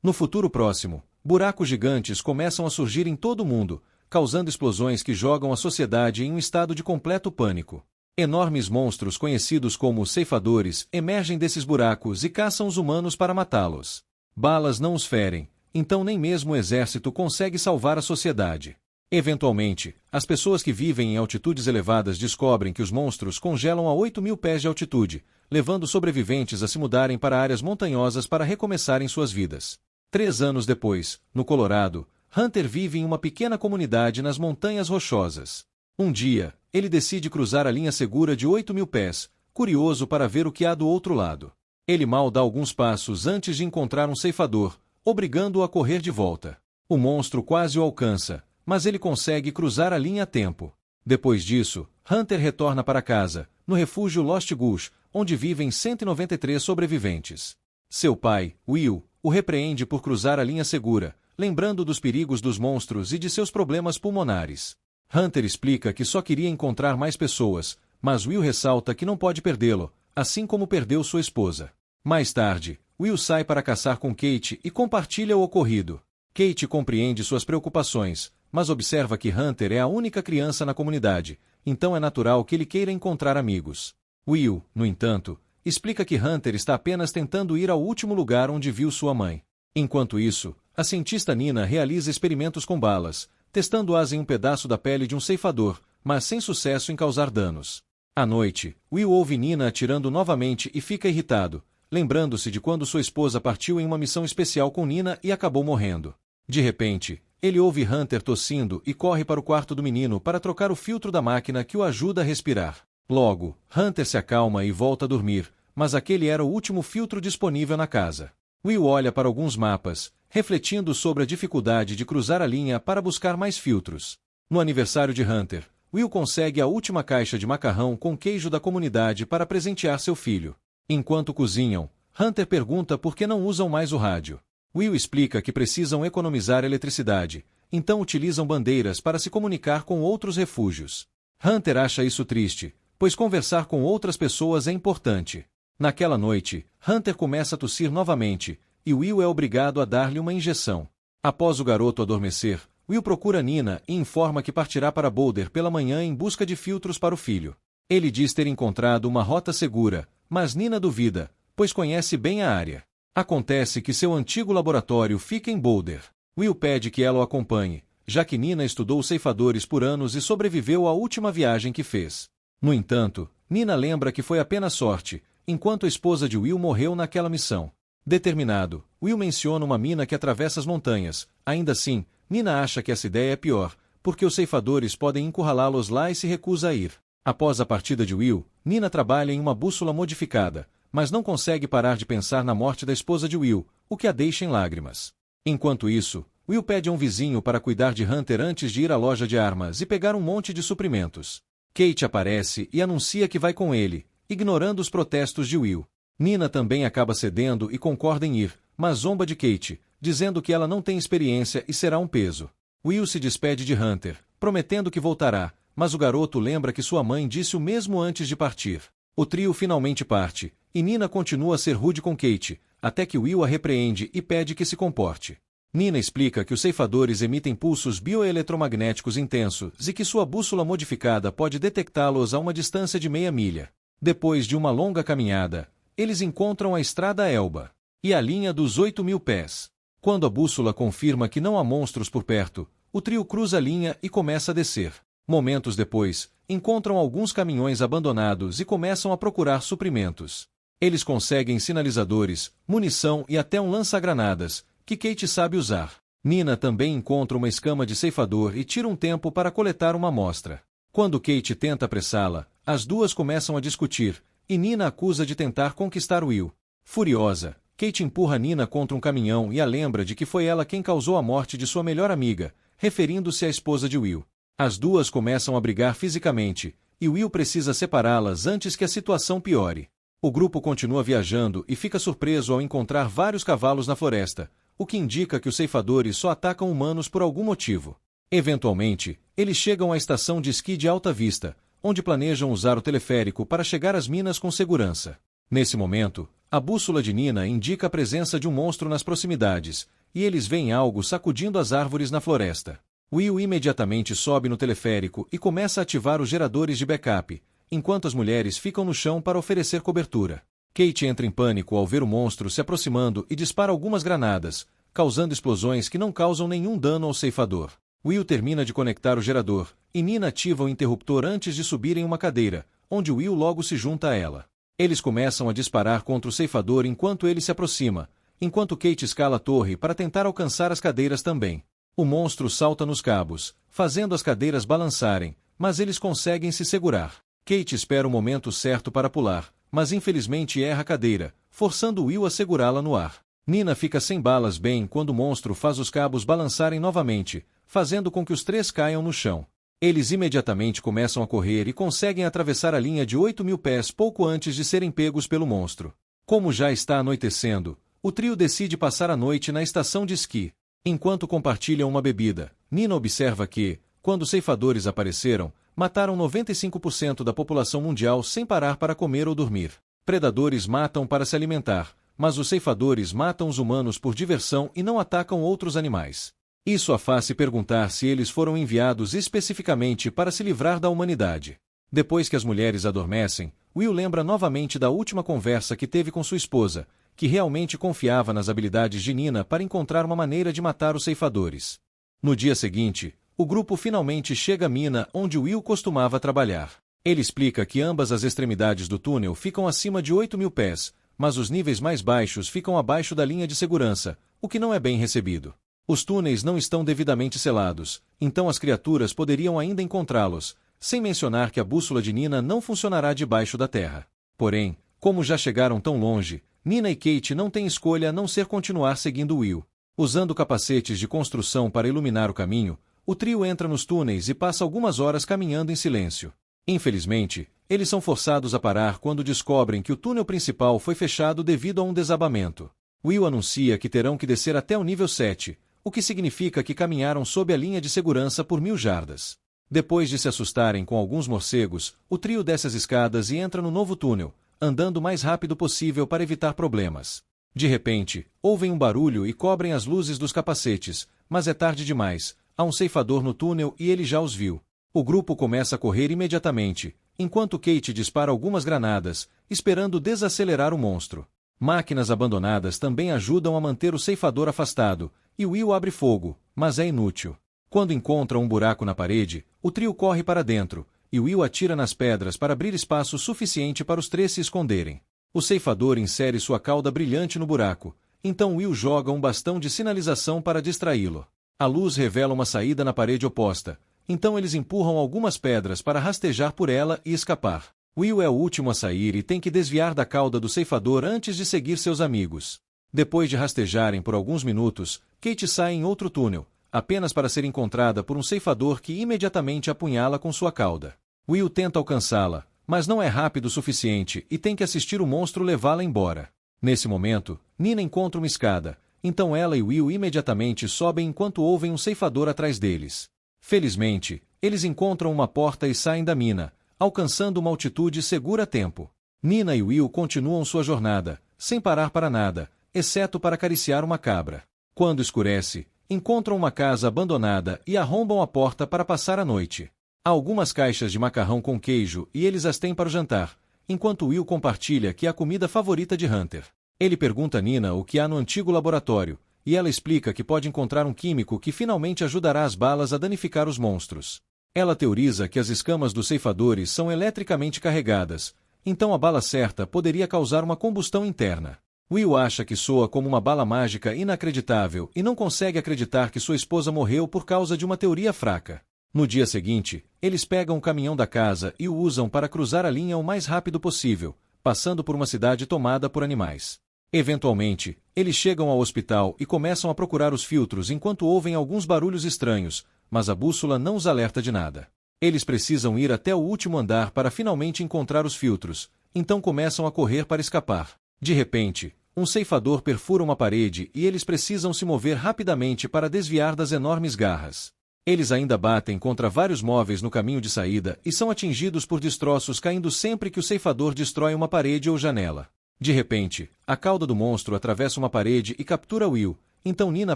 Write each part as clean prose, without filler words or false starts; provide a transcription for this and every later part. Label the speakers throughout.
Speaker 1: No futuro próximo, buracos gigantes começam a surgir em todo o mundo, causando explosões que jogam a sociedade em um estado de completo pânico. Enormes monstros conhecidos como ceifadores emergem desses buracos e caçam os humanos para matá-los. Balas não os ferem, então nem mesmo o exército consegue salvar a sociedade. Eventualmente, as pessoas que vivem em altitudes elevadas descobrem que os monstros congelam a 8.000 pés de altitude, levando sobreviventes a se mudarem para áreas montanhosas para recomeçarem suas vidas. 3 anos depois, no Colorado, Hunter vive em uma pequena comunidade nas Montanhas Rochosas. Um dia, ele decide cruzar a linha segura de 8.000 pés, curioso para ver o que há do outro lado. Ele mal dá alguns passos antes de encontrar um ceifador, obrigando-o a correr de volta. O monstro quase o alcança, mas ele consegue cruzar a linha a tempo. Depois disso, Hunter retorna para casa, no refúgio Lost Gulch, onde vivem 193 sobreviventes. Seu pai, Will, o repreende por cruzar a linha segura, lembrando dos perigos dos monstros e de seus problemas pulmonares. Hunter explica que só queria encontrar mais pessoas, mas Will ressalta que não pode perdê-lo, assim como perdeu sua esposa. Mais tarde, Will sai para caçar com Kate e compartilha o ocorrido. Kate compreende suas preocupações, mas observa que Hunter é a única criança na comunidade, então é natural que ele queira encontrar amigos. Will, no entanto, explica que Hunter está apenas tentando ir ao último lugar onde viu sua mãe. Enquanto isso, a cientista Nina realiza experimentos com balas, testando-as em um pedaço da pele de um ceifador, mas sem sucesso em causar danos. À noite, Will ouve Nina atirando novamente e fica irritado, lembrando-se de quando sua esposa partiu em uma missão especial com Nina e acabou morrendo. De repente, ele ouve Hunter tossindo e corre para o quarto do menino para trocar o filtro da máquina que o ajuda a respirar. Logo, Hunter se acalma e volta a dormir, mas aquele era o último filtro disponível na casa. Will olha para alguns mapas, refletindo sobre a dificuldade de cruzar a linha para buscar mais filtros. No aniversário de Hunter, Will consegue a última caixa de macarrão com queijo da comunidade para presentear seu filho. Enquanto cozinham, Hunter pergunta por que não usam mais o rádio. Will explica que precisam economizar eletricidade, então utilizam bandeiras para se comunicar com outros refúgios. Hunter acha isso triste, pois conversar com outras pessoas é importante. Naquela noite, Hunter começa a tossir novamente, e Will é obrigado a dar-lhe uma injeção. Após o garoto adormecer, Will procura Nina e informa que partirá para Boulder pela manhã em busca de filtros para o filho. Ele diz ter encontrado uma rota segura, mas Nina duvida, pois conhece bem a área. Acontece que seu antigo laboratório fica em Boulder. Will pede que ela o acompanhe, já que Nina estudou ceifadores por anos e sobreviveu à última viagem que fez. No entanto, Nina lembra que foi apenas sorte, enquanto a esposa de Will morreu naquela missão. Determinado, Will menciona uma mina que atravessa as montanhas. Ainda assim, Nina acha que essa ideia é pior, porque os ceifadores podem encurralá-los lá e se recusa a ir. Após a partida de Will, Nina trabalha em uma bússola modificada, mas não consegue parar de pensar na morte da esposa de Will, o que a deixa em lágrimas. Enquanto isso, Will pede a um vizinho para cuidar de Hunter antes de ir à loja de armas e pegar um monte de suprimentos. Kate aparece e anuncia que vai com ele, ignorando os protestos de Will. Nina também acaba cedendo e concorda em ir, mas zomba de Kate, dizendo que ela não tem experiência e será um peso. Will se despede de Hunter, prometendo que voltará, mas o garoto lembra que sua mãe disse o mesmo antes de partir. O trio finalmente parte, e Nina continua a ser rude com Kate, até que Will a repreende e pede que se comporte. Nina explica que os ceifadores emitem pulsos bioeletromagnéticos intensos e que sua bússola modificada pode detectá-los a uma distância de meia milha. Depois de uma longa caminhada, eles encontram a estrada Elba e a linha dos 8.000 pés. Quando a bússola confirma que não há monstros por perto, o trio cruza a linha e começa a descer. Momentos depois, encontram alguns caminhões abandonados e começam a procurar suprimentos. Eles conseguem sinalizadores, munição e até um lança-granadas, que Kate sabe usar. Nina também encontra uma escama de ceifador e tira um tempo para coletar uma amostra. Quando Kate tenta apressá-la, as duas começam a discutir, e Nina acusa de tentar conquistar Will. Furiosa, Kate empurra Nina contra um caminhão e a lembra de que foi ela quem causou a morte de sua melhor amiga, referindo-se à esposa de Will. As duas começam a brigar fisicamente, e Will precisa separá-las antes que a situação piore. O grupo continua viajando e fica surpreso ao encontrar vários cavalos na floresta, o que indica que os ceifadores só atacam humanos por algum motivo. Eventualmente, eles chegam à estação de esqui de Alta Vista, onde planejam usar o teleférico para chegar às minas com segurança. Nesse momento, a bússola de Nina indica a presença de um monstro nas proximidades, e eles veem algo sacudindo as árvores na floresta. Will imediatamente sobe no teleférico e começa a ativar os geradores de backup, enquanto as mulheres ficam no chão para oferecer cobertura. Kate entra em pânico ao ver o monstro se aproximando e dispara algumas granadas, causando explosões que não causam nenhum dano ao ceifador. Will termina de conectar o gerador, e Nina ativa o interruptor antes de subir em uma cadeira, onde Will logo se junta a ela. Eles começam a disparar contra o ceifador enquanto ele se aproxima, enquanto Kate escala a torre para tentar alcançar as cadeiras também. O monstro salta nos cabos, fazendo as cadeiras balançarem, mas eles conseguem se segurar. Kate espera o momento certo para pular, mas infelizmente erra a cadeira, forçando Will a segurá-la no ar. Nina fica sem balas bem quando o monstro faz os cabos balançarem novamente, fazendo com que os três caiam no chão. Eles imediatamente começam a correr e conseguem atravessar a linha de 8.000 pés pouco antes de serem pegos pelo monstro. Como já está anoitecendo, o trio decide passar a noite na estação de esqui. Enquanto compartilham uma bebida, Nina observa que, quando os ceifadores apareceram, mataram 95% da população mundial sem parar para comer ou dormir. Predadores matam para se alimentar, mas os ceifadores matam os humanos por diversão e não atacam outros animais. Isso a faz se perguntar se eles foram enviados especificamente para se livrar da humanidade. Depois que as mulheres adormecem, Will lembra novamente da última conversa que teve com sua esposa, que realmente confiava nas habilidades de Nina para encontrar uma maneira de matar os ceifadores. No dia seguinte, o grupo finalmente chega à mina onde Will costumava trabalhar. Ele explica que ambas as extremidades do túnel ficam acima de 8.000 pés, mas os níveis mais baixos ficam abaixo da linha de segurança, o que não é bem recebido. Os túneis não estão devidamente selados, então as criaturas poderiam ainda encontrá-los, sem mencionar que a bússola de Nina não funcionará debaixo da terra. Porém, como já chegaram tão longe, Nina e Kate não têm escolha a não ser continuar seguindo Will. Usando capacetes de construção para iluminar o caminho, o trio entra nos túneis e passa algumas horas caminhando em silêncio. Infelizmente, eles são forçados a parar quando descobrem que o túnel principal foi fechado devido a um desabamento. Will anuncia que terão que descer até o nível 7, o que significa que caminharam sob a linha de segurança por 1.000 jardas. Depois de se assustarem com alguns morcegos, o trio desce as escadas e entra no novo túnel, andando o mais rápido possível para evitar problemas. De repente, ouvem um barulho e cobrem as luzes dos capacetes, mas é tarde demais, há um ceifador no túnel e ele já os viu. O grupo começa a correr imediatamente, enquanto Kate dispara algumas granadas, esperando desacelerar o monstro. Máquinas abandonadas também ajudam a manter o ceifador afastado, e Will abre fogo, mas é inútil. Quando encontra um buraco na parede, o trio corre para dentro, e Will atira nas pedras para abrir espaço suficiente para os três se esconderem. O ceifador insere sua cauda brilhante no buraco, então Will joga um bastão de sinalização para distraí-lo. A luz revela uma saída na parede oposta, então eles empurram algumas pedras para rastejar por ela e escapar. Will é o último a sair e tem que desviar da cauda do ceifador antes de seguir seus amigos. Depois de rastejarem por alguns minutos, Kate sai em outro túnel, apenas para ser encontrada por um ceifador que imediatamente apunhala com sua cauda. Will tenta alcançá-la, mas não é rápido o suficiente e tem que assistir o monstro levá-la embora. Nesse momento, Nina encontra uma escada, então ela e Will imediatamente sobem enquanto ouvem um ceifador atrás deles. Felizmente, eles encontram uma porta e saem da mina, alcançando uma altitude segura a tempo. Nina e Will continuam sua jornada, sem parar para nada, exceto para acariciar uma cabra. Quando escurece, encontram uma casa abandonada e arrombam a porta para passar a noite. Há algumas caixas de macarrão com queijo e eles as têm para o jantar, enquanto Will compartilha que é a comida favorita de Hunter. Ele pergunta a Nina o que há no antigo laboratório, e ela explica que pode encontrar um químico que finalmente ajudará as balas a danificar os monstros. Ela teoriza que as escamas dos ceifadores são eletricamente carregadas, então a bala certa poderia causar uma combustão interna. Will acha que soa como uma bala mágica inacreditável e não consegue acreditar que sua esposa morreu por causa de uma teoria fraca. No dia seguinte, eles pegam o caminhão da casa e o usam para cruzar a linha o mais rápido possível, passando por uma cidade tomada por animais. Eventualmente, eles chegam ao hospital e começam a procurar os filtros enquanto ouvem alguns barulhos estranhos, mas a bússola não os alerta de nada. Eles precisam ir até o último andar para finalmente encontrar os filtros, então começam a correr para escapar. De repente, um ceifador perfura uma parede e eles precisam se mover rapidamente para desviar das enormes garras. Eles ainda batem contra vários móveis no caminho de saída e são atingidos por destroços caindo sempre que o ceifador destrói uma parede ou janela. De repente, a cauda do monstro atravessa uma parede e captura Will, Então Nina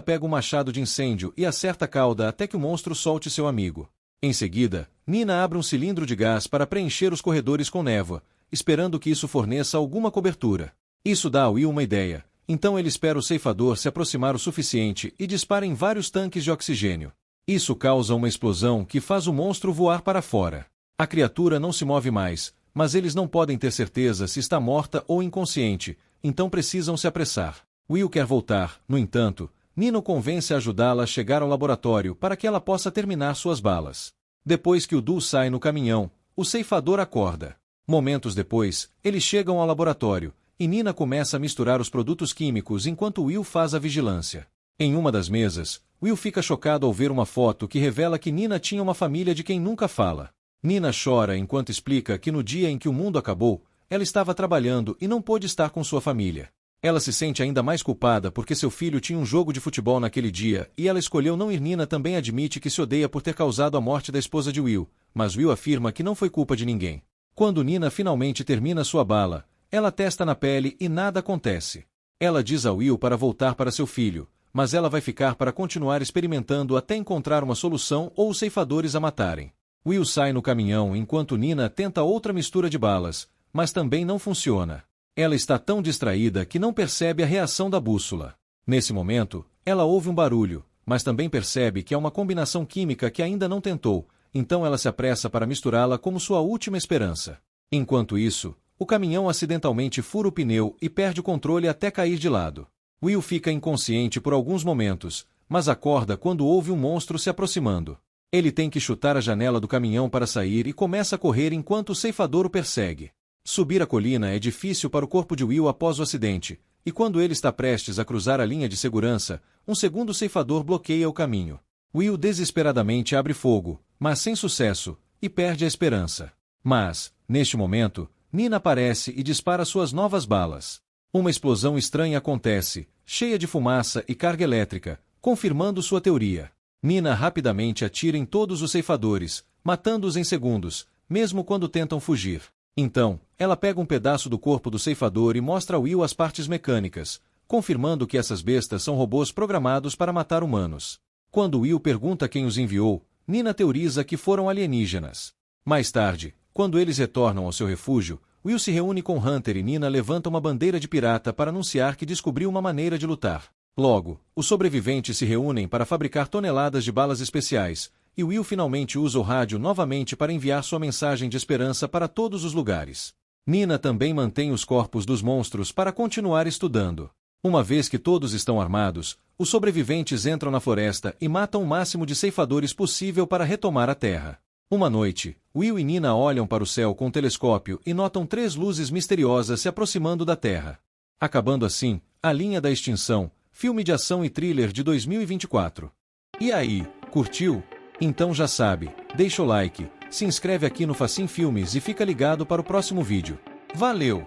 Speaker 1: pega um machado de incêndio e acerta a cauda até que o monstro solte seu amigo. Em seguida, Nina abre um cilindro de gás para preencher os corredores com névoa, esperando que isso forneça alguma cobertura. Isso dá a Will uma ideia, então ele espera o ceifador se aproximar o suficiente e dispara em vários tanques de oxigênio. Isso causa uma explosão que faz o monstro voar para fora. A criatura não se move mais, mas eles não podem ter certeza se está morta ou inconsciente, então precisam se apressar. Will quer voltar, no entanto, Nina o convence a ajudá-la a chegar ao laboratório para que ela possa terminar suas balas. Depois que o duo sai no caminhão, o ceifador acorda. Momentos depois, eles chegam ao laboratório, e Nina começa a misturar os produtos químicos enquanto Will faz a vigilância. Em uma das mesas, Will fica chocado ao ver uma foto que revela que Nina tinha uma família de quem nunca fala. Nina chora enquanto explica que no dia em que o mundo acabou, ela estava trabalhando e não pôde estar com sua família. Ela se sente ainda mais culpada porque seu filho tinha um jogo de futebol naquele dia e ela escolheu não ir. Nina também admite que se odeia por ter causado a morte da esposa de Will, mas Will afirma que não foi culpa de ninguém. Quando Nina finalmente termina sua bala, ela testa na pele e nada acontece. Ela diz a Will para voltar para seu filho, mas ela vai ficar para continuar experimentando até encontrar uma solução ou os ceifadores a matarem. Will sai no caminhão enquanto Nina tenta outra mistura de balas, mas também não funciona. Ela está tão distraída que não percebe a reação da bússola. Nesse momento, ela ouve um barulho, mas também percebe que é uma combinação química que ainda não tentou, então ela se apressa para misturá-la como sua última esperança. Enquanto isso, o caminhão acidentalmente fura o pneu e perde o controle até cair de lado. Will fica inconsciente por alguns momentos, mas acorda quando ouve um monstro se aproximando. Ele tem que chutar a janela do caminhão para sair e começa a correr enquanto o ceifador o persegue. Subir a colina é difícil para o corpo de Will após o acidente, e quando ele está prestes a cruzar a linha de segurança, um segundo ceifador bloqueia o caminho. Will desesperadamente abre fogo, mas sem sucesso, e perde a esperança. Mas, neste momento, Nina aparece e dispara suas novas balas. Uma explosão estranha acontece, cheia de fumaça e carga elétrica, confirmando sua teoria. Nina rapidamente atira em todos os ceifadores, matando-os em segundos, mesmo quando tentam fugir. Então, ela pega um pedaço do corpo do ceifador e mostra a Will as partes mecânicas, confirmando que essas bestas são robôs programados para matar humanos. Quando Will pergunta quem os enviou, Nina teoriza que foram alienígenas. Mais tarde, quando eles retornam ao seu refúgio, Will se reúne com Hunter e Nina levanta uma bandeira de pirata para anunciar que descobriu uma maneira de lutar. Logo, os sobreviventes se reúnem para fabricar toneladas de balas especiais, e Will finalmente usa o rádio novamente para enviar sua mensagem de esperança para todos os lugares. Nina também mantém os corpos dos monstros para continuar estudando. Uma vez que todos estão armados, os sobreviventes entram na floresta e matam o máximo de ceifadores possível para retomar a Terra. Uma noite, Will e Nina olham para o céu com um telescópio e notam 3 luzes misteriosas se aproximando da Terra. Acabando assim, A Linha da Extinção, filme de ação e thriller de 2024. E aí, curtiu? Então já sabe, deixa o like, se inscreve aqui no Facim Filmes e fica ligado para o próximo vídeo. Valeu!